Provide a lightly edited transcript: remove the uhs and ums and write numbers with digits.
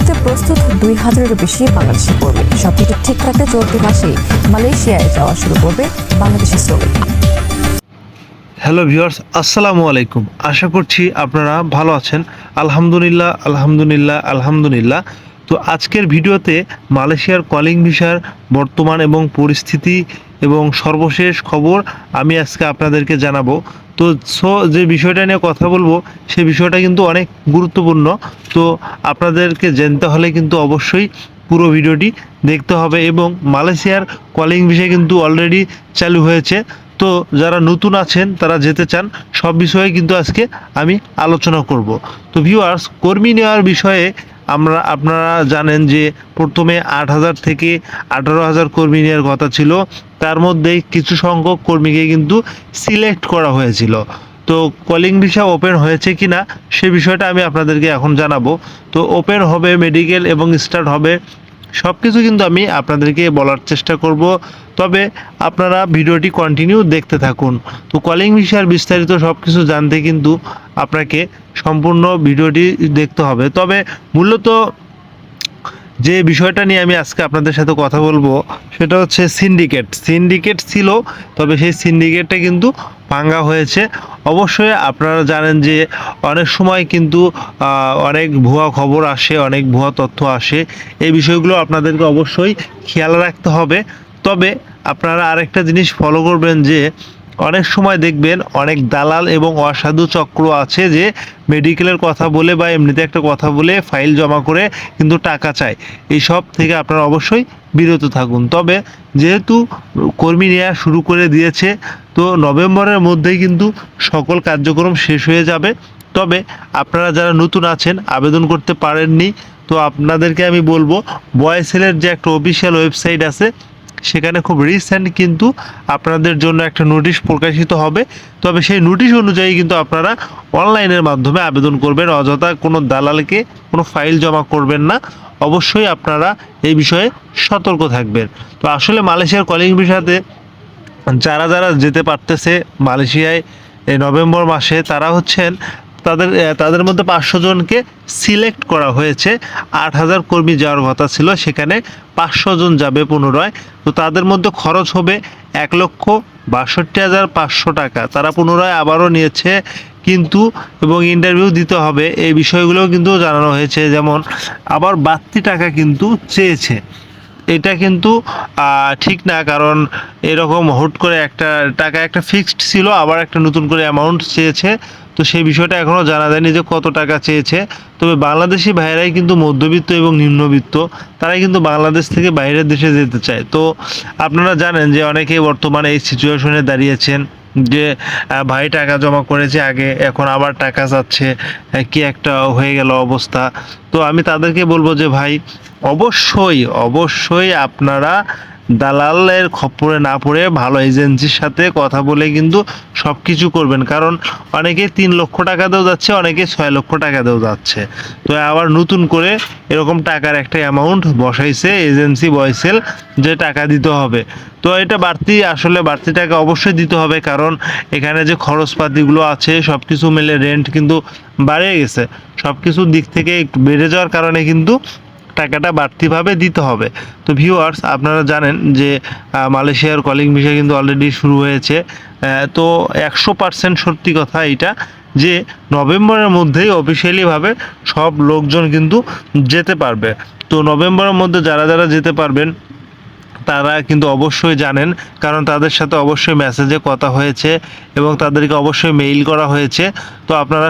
করতে প্রস্তুত 2000-এরও বেশি বাংলাদেশি কর্মী। সবকিছু ঠিক থাকলে চলতি মাসেই মালয়েশিয়ায় যাওয়া শুরু করবে বাংলাদেশি শ্রমিক। হ্যালো ভিউয়ার্স, আসসালামু আলাইকুম। আশা করছি আপনারা ভালো আছেন। আলহামদুলিল্লাহ। তো আজকের ভিডিওতে মালয়েশিয়ার কলিং ভিসার বর্তমান এবং পরিস্থিতি এবং সর্বশেষ খবর আমি আজকে আপনাদেরকে জানাবো। তো যে বিষয়টা নিয়ে কথা বলবো সেই বিষয়টা কিন্তু অনেক গুরুত্বপূর্ণ। তো আপনাদেরকে জানতে হলে কিন্তু অবশ্যই পুরো ভিডিওটি দেখতে হবে। এবং মালয়েশিয়ার কলিং ভিসা কিন্তু অলরেডি চালু হয়েছে। তো যারা নতুন আছেন তারা যেতে চান, সব বিষয়ে কিন্তু আজকে আমি আলোচনা করব। তো ভিউয়ার্স, কর্মী নেওয়ার বিষয়ে আপনারা জানেন যে প্রথমে 8,000 থেকে 18,000 কর্মী নেওয়ার কথা ছিল। তার মধ্যে কিছু সংখ্যক কর্মীকে কিন্তু সিলেক্ট করা হয়েছিল। তো কলিং ভিসা ওপেন হয়েছে কি না সে বিষয়টা আমি আপনাদেরকে এখন জানাবো। তো ওপেন হবে, মেডিকেল এবং স্টার্ট হবে, সব কিছু কিন্তু আমি আপনাদেরকে বলার চেষ্টা করব। তবে আপনারা ভিডিওটি কন্টিনিউ দেখতে থাকুন। তো কলিং ভিসার বিস্তারিত সব কিছু জানতে কিন্তু আপনাকে সম্পূর্ণ ভিডিওটি দেখতে হবে। তবে মূলত যে বিষয়টা নিয়ে আমি আজকে আপনাদের সাথে কথা বলবো সেটা হচ্ছে সিন্ডিকেট ছিল, তবে সেই সিন্ডিকেটটা কিন্তু ভাঙা হয়েছে। অবশ্যই আপনারা জানেন যে অনেক সময় কিন্তু অনেক ভুয়া খবর আসে, অনেক ভুয়া তথ্য আসে। এই বিষয়গুলো আপনাদেরকে অবশ্যই খেয়াল রাখতে হবে। তবে আপনারা আরেকটা জিনিস ফলো করবেন যে অনেক সময় দেখবেন অনেক দালাল এবং অসাধু চক্র আছে যে মেডিকেলের কথা বলে বা এমনিতে একটা কথা বলে ফাইল জমা করে কিন্তু টাকা চায়। এই সব থেকে আপনারা অবশ্যই বিরত থাকুন। তবে যেহেতু কর্মী নেওয়া শুরু করে দিয়েছে, তো নভেম্বরের মধ্যেই কিন্তু সকল কার্যক্রম শেষ হয়ে যাবে। তবে আপনারা যারা নতুন আছেন, আবেদন করতে পারেননি, তো আপনাদেরকে আমি বলবো বয়েসেলের যে একটা অফিসিয়াল ওয়েবসাইট আছে সেখানে খুব রিসেন্ট কিন্তু আপনাদের জন্য একটা নোটিশ প্রকাশিত হবে। তবে সেই নোটিশ অনুযায়ী কিন্তু আপনারা অনলাইনের মাধ্যমে আবেদন করবেন, অযথা কোনো দালালকে কোনো ফাইল জমা করবেন না। অবশ্যই আপনারা এই বিষয়ে সতর্ক থাকবেন। তো আসলে মালয়েশিয়ার কলিং ভিসাতে যারা যেতে পারতেছে মালয়েশিয়ায় এই নভেম্বর মাসে, তারা হচ্ছেন তাদের মধ্যে 500 জনকে সিলেক্ট করা হয়েছে। 8,000 কর্মী যাওয়ার কথা ছিল, সেখানে 500 জন যাবে পুনরায়। তো তাদের মধ্যে খরচ হবে 1,62,500 টাকা। তারা পুনরায় আবারও নিয়েছে কিন্তু, এবং ইন্টারভিউ দিতে হবে, এই বিষয়গুলোও কিন্তু জানানো হয়েছে। যেমন আবার বাড়তি টাকা কিন্তু চেয়েছে। এটা কিন্তু ঠিক না, কারণ এরকম হুট করে একটা টাকা একটা ফিক্সড ছিল, আবার একটা নতুন করে অ্যামাউন্ট চেয়েছে। তো সেই বিষয়টা এখনও জানা যায়নি যে কত টাকা চেয়েছে। তবে বাংলাদেশি ভাইয়েরাই কিন্তু মধ্যবিত্ত এবং নিম্নবিত্ত, তারাই কিন্তু বাংলাদেশ থেকে বাইরের দেশে যেতে চায়। তো আপনারা জানেন যে অনেকেই বর্তমানে এই সিচুয়েশনে দাঁড়িয়েছেন যে ভাই টাকা জমা করেছে আগে, এখন আবার টাকা চাচ্ছে, কি একটা হয়ে গেল অবস্থা। তো আমি তাদেরকে বলবো যে ভাই অবশ্যই আপনারা দালালের খপ্পরে না পড়ে ভালো এজেন্সির সাথে কথা বলে কিন্তু সব কিছু করবেন। কারণ অনেকে 3 লক্ষ টাকা দিয়েও যাচ্ছে, অনেকে 6 লক্ষ টাকা দিয়েও যাচ্ছে। তো আবার নতুন করে এরকম টাকার একটা অ্যামাউন্ট বসাইছে এজেন্সি বয়েসেল যে টাকা দিতে হবে। তো এটা বাড়তি টাকা অবশ্যই দিতে হবে, কারণ এখানে যে খরচপাতিগুলো আছে সব কিছু মিলে রেন্ট কিন্তু বাড়ে গেছে। সব কিছুর দিক থেকে একটু বেড়ে যাওয়ার কারণে কিন্তু টাকাটা বাড়তিভাবে দিতে হবে। তো ভিউয়ার্স, আপনারা জানেন যে মালয়েশিয়ার কলিং ভিসা কিন্তু অলরেডি শুরু হয়েছে। তো 100% সত্যি কথা এটা যে নভেম্বরের মধ্যেই অফিসিয়ালিভাবে সব লোকজন কিন্তু যেতে পারবে। তো নভেম্বরের মধ্যে যারা যেতে পারবেন তারা কিন্তু অবশ্যই জানেন, কারণ তাদের সাথে অবশ্যই মেসেজে কথা হয়েছে এবং তাদেরকে অবশ্যই মেইল করা হয়েছে। তো আপনারা